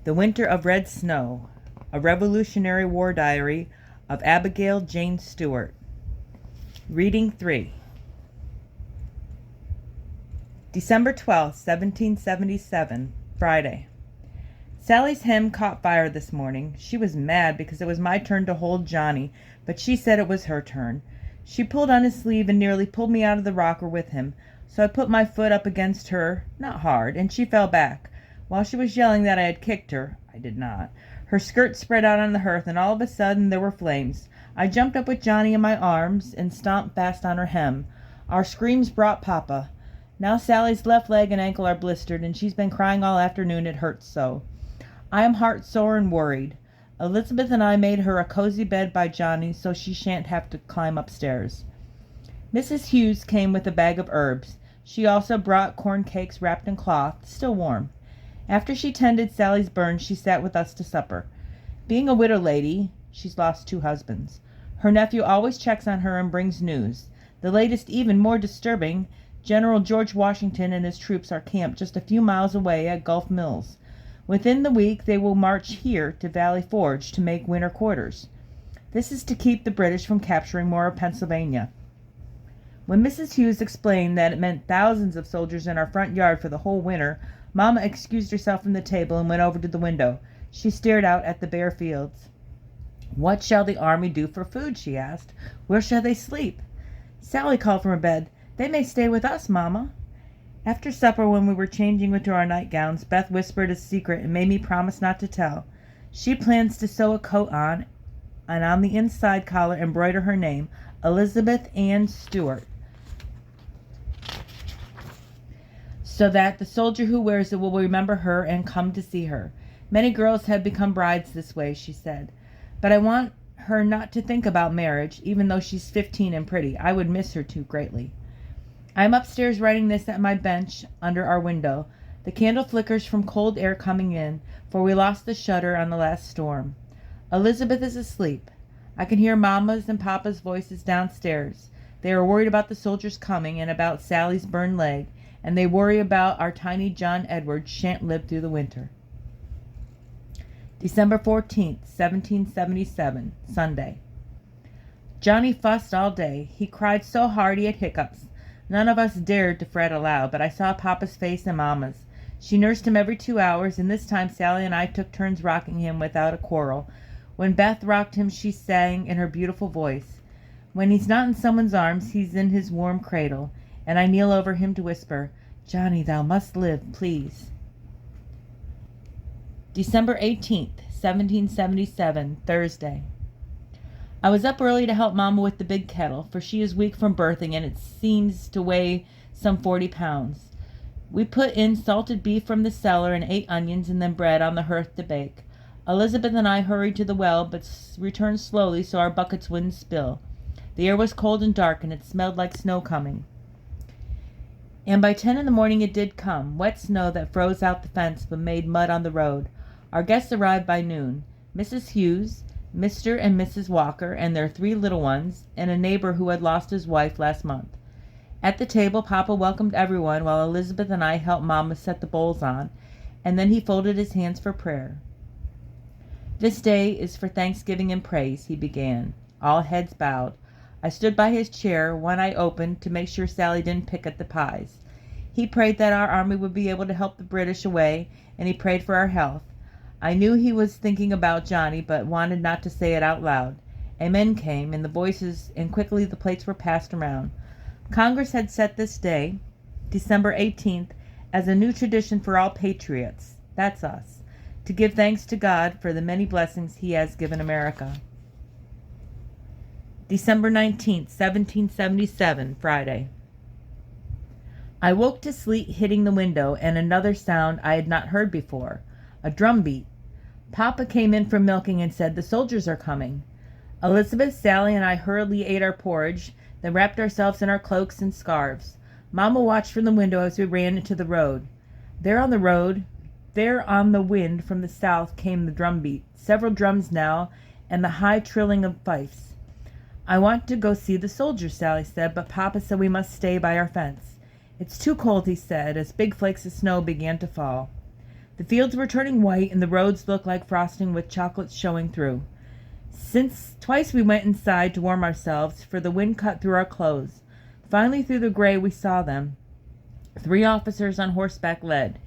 The Winter of Red Snow, a Revolutionary War Diary of Abigail Jane Stewart. Reading 3. December 12th, 1777, Friday. Sally's hem caught fire this morning. She was mad because it was my turn to hold Johnny, but she said it was her turn. She pulled on his sleeve and nearly pulled me out of the rocker with him, so I put my foot up against her, not hard, and she fell back. While she was yelling that I had kicked her, I did not. Her skirt spread out on the hearth, and all of a sudden there were flames. I jumped up with Johnny in my arms and stomped fast on her hem. Our screams brought Papa. Now Sally's left leg and ankle are blistered, and she's been crying all afternoon, it hurts so. I am heart-sore and worried. Elizabeth and I made her a cozy bed by Johnny so she shan't have to climb upstairs. Mrs. Hughes came with a bag of herbs. She also brought corn cakes wrapped in cloth, still warm. After she tended Sally's burns, she sat with us to supper. Being a widow lady, she's lost 2 husbands. Her nephew always checks on her and brings news. The latest, even more disturbing, General George Washington and his troops are camped just a few miles away at Gulf Mills. Within the week, they will march here to Valley Forge to make winter quarters. This is to keep the British from capturing more of Pennsylvania. When Mrs. Hughes explained that it meant thousands of soldiers in our front yard for the whole winter, Mama excused herself from the table and went over to the window. She stared out at the bare fields. "What shall the army do for food?" she asked. "Where shall they sleep?" Sally called from her bed, "They may stay with us, Mama." After supper, when we were changing into our nightgowns, Beth whispered a secret and made me promise not to tell. She plans to sew a coat on, and on the inside collar embroider her name, Elizabeth Ann Stewart, so that the soldier who wears it will remember her and come to see her. Many girls have become brides this way, she said. But I want her not to think about marriage, even though she's 15 and pretty. I would miss her too greatly. I am upstairs writing this at my bench under our window. The candle flickers from cold air coming in, for we lost the shutter on the last storm. Elizabeth is asleep. I can hear Mama's and Papa's voices downstairs. They are worried about the soldiers coming and about Sally's burned leg, and they worry about our tiny John Edward shan't live through the winter. December 14th, 1777, Sunday. Johnny fussed all day. He cried so hard he had hiccups. None of us dared to fret aloud, but I saw Papa's face and Mama's. She nursed him every 2 hours, and this time Sally and I took turns rocking him without a quarrel. When Beth rocked him, she sang in her beautiful voice. When he's not in someone's arms, he's in his warm cradle, and I kneel over him to whisper, "Johnny, thou must live, please." December 18th, 1777, Thursday. I was up early to help Mama with the big kettle, for she is weak from birthing and it seems to weigh some 40 pounds. We put in salted beef from the cellar and 8 onions and then bread on the hearth to bake. Elizabeth and I hurried to the well, but returned slowly so our buckets wouldn't spill. The air was cold and dark, and it smelled like snow coming. And by 10 in the morning it did come, wet snow that froze out the fence but made mud on the road. Our guests arrived by noon. Mrs. Hughes, Mr. and Mrs. Walker, and their 3 little ones, and a neighbor who had lost his wife last month. At the table, Papa welcomed everyone while Elizabeth and I helped Mama set the bowls on, and then he folded his hands for prayer. "This day is for thanksgiving and praise," he began. All heads bowed. I stood by his chair, one eye open, to make sure Sally didn't pick at the pies. He prayed that our army would be able to help the British away, and he prayed for our health. I knew he was thinking about Johnny, but wanted not to say it out loud. Amen came, and the voices, and quickly the plates were passed around. Congress had set this day, December 18th, as a new tradition for all patriots, that's us, to give thanks to God for the many blessings he has given America. December 19th, 1777, Friday. I woke to sleet hitting the window and another sound I had not heard before, a drum beat. Papa came in from milking and said, "The soldiers are coming." Elizabeth, Sally, and I hurriedly ate our porridge, then wrapped ourselves in our cloaks and scarves. Mama watched from the window as we ran into the road. There on the wind from the south came the drum beat, several drums now, and the high trilling of fifes. "I want to go see the soldiers," Sally said, "but Papa said we must stay by our fence." "It's too cold," he said, as big flakes of snow began to fall. The fields were turning white and the roads looked like frosting with chocolate showing through. Since twice we went inside to warm ourselves, for the wind cut through our clothes. Finally through the gray we saw them. 3 officers on horseback led.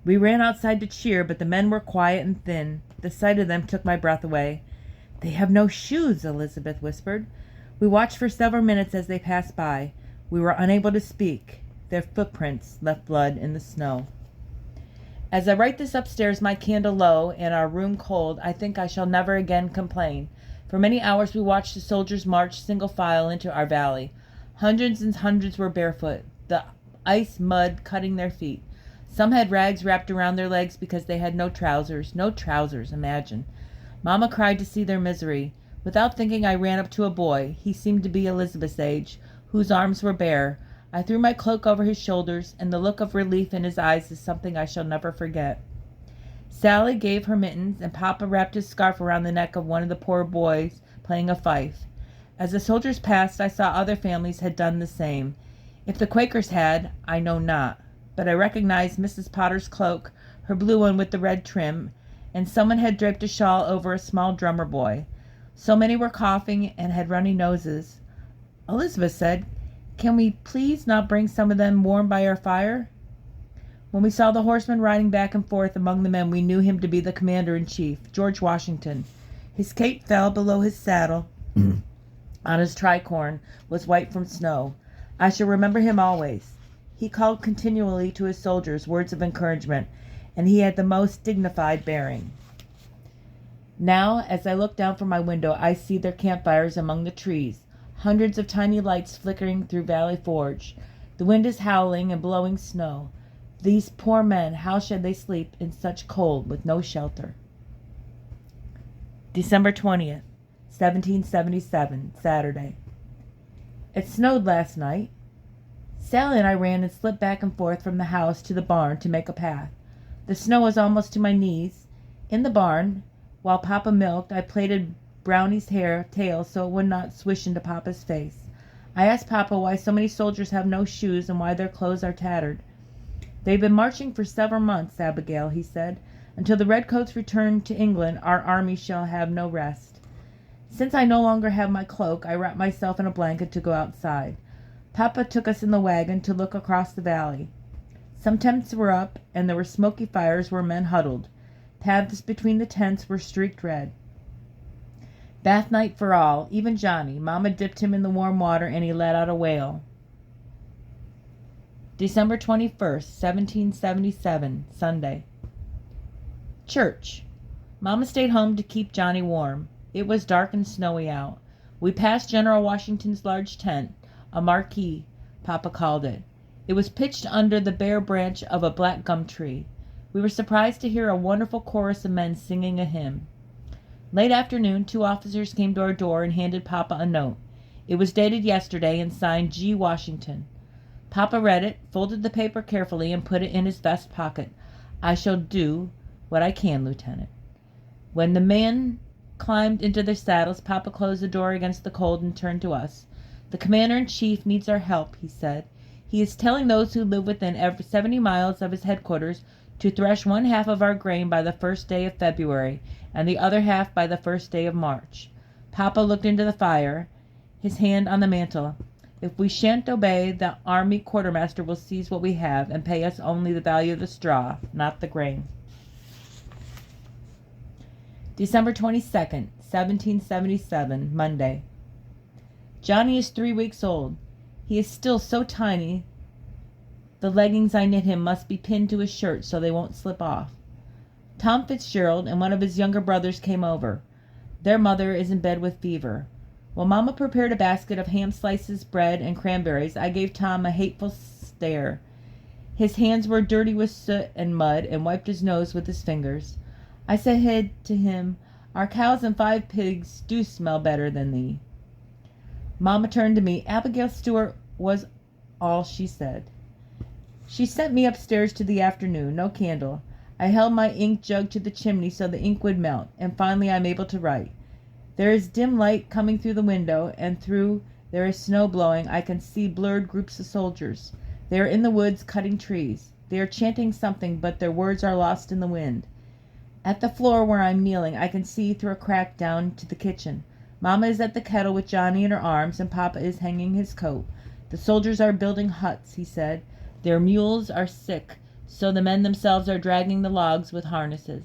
We ran outside to cheer, but the men were quiet and thin. The sight of them took my breath away. "They have no shoes," Elizabeth whispered. We watched for several minutes as they passed by. We were unable to speak. Their footprints left blood in the snow. As I write this upstairs, my candle low and our room cold, I think I shall never again complain. For many hours we watched the soldiers march single file into our valley. Hundreds and hundreds were barefoot, the ice mud cutting their feet. Some had rags wrapped around their legs because they had no trousers. No trousers, imagine. Mama cried to see their misery. Without thinking, I ran up to a boy. He seemed to be Elizabeth's age, whose arms were bare. I threw my cloak over his shoulders, and the look of relief in his eyes is something I shall never forget. Sally gave her mittens, and Papa wrapped his scarf around the neck of one of the poor boys playing a fife. As the soldiers passed, I saw other families had done the same. If the Quakers had, I know not, but I recognized Mrs. Potter's cloak, her blue one with the red trim, and someone had draped a shawl over a small drummer boy. So many were coughing and had runny noses. Elizabeth said, "Can we please not bring some of them warm by our fire?" When we saw the horseman riding back and forth among the men, we knew him to be the commander-in-chief, George Washington. His cape fell below his saddle. On his tricorn was white from snow. I shall remember him always. He called continually to his soldiers words of encouragement, and he had the most dignified bearing. Now, as I look down from my window, I see their campfires among the trees, hundreds of tiny lights flickering through Valley Forge. The wind is howling and blowing snow. These poor men, how should they sleep in such cold with no shelter? December 20th, 1777, Saturday. It snowed last night. Sally and I ran and slipped back and forth from the house to the barn to make a path. The snow was almost to my knees. In the barn, while Papa milked, I plaited Brownie's tail so it would not swish into Papa's face. I asked Papa why so many soldiers have no shoes and why their clothes are tattered. "They've been marching for several months, Abigail," he said. "Until the redcoats return to England, our army shall have no rest." Since I no longer have my cloak, I wrapped myself in a blanket to go outside. Papa took us in the wagon to look across the valley. Some tents were up, and there were smoky fires where men huddled. Paths between the tents were streaked red. Bath night for all, even Johnny. Mama dipped him in the warm water, and he let out a wail. December 21st, 1777, Sunday. Church. Mama stayed home to keep Johnny warm. It was dark and snowy out. We passed General Washington's large tent, a marquee, Papa called it. It was pitched under the bare branch of a black gum tree. We were surprised to hear a wonderful chorus of men singing a hymn. Late afternoon, 2 officers came to our door and handed Papa a note. It was dated yesterday and signed G. Washington. Papa read it, folded the paper carefully, and put it in his vest pocket. "I shall do what I can, Lieutenant." When the men climbed into their saddles, Papa closed the door against the cold and turned to us. "The commander-in-chief needs our help," he said. "He is telling those who live within 70 miles of his headquarters to thresh 1/2 of our grain by the 1st day of February, and the other half by the 1st day of March." Papa looked into the fire, his hand on the mantel. "If we shan't obey, the army quartermaster will seize what we have and pay us only the value of the straw, not the grain." December 22nd, 1777, Monday. Johnny is 3 weeks old. He is still so tiny. The leggings I knit him must be pinned to his shirt so they won't slip off. Tom Fitzgerald and one of his younger brothers came over. Their mother is in bed with fever. While Mama prepared a basket of ham slices, bread, and cranberries, I gave Tom a hateful stare. His hands were dirty with soot and mud, and wiped his nose with his fingers. I said to him, "Our cows and 5 pigs do smell better than thee." Mama turned to me. Abigail Stewart was all she said. She sent me upstairs to the afternoon, no candle. I held my ink jug to the chimney so the ink would melt, and finally I am able to write. There is dim light coming through the window, and through there is snow blowing. I can see blurred groups of soldiers. They are in the woods cutting trees. They are chanting something, but their words are lost in the wind. At the floor where I'm kneeling, I can see through a crack down to the kitchen. Mama is at the kettle with Johnny in her arms, and Papa is hanging his coat. The soldiers are building huts, he said. Their mules are sick, so the men themselves are dragging the logs with harnesses.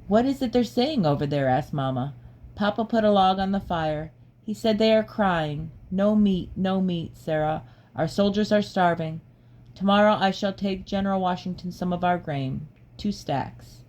What is it they're saying over there? Asked Mama. Papa put a log on the fire. He said they are crying. No meat, no meat, Sarah. Our soldiers are starving. Tomorrow I shall take General Washington some of our grain, 2 stacks.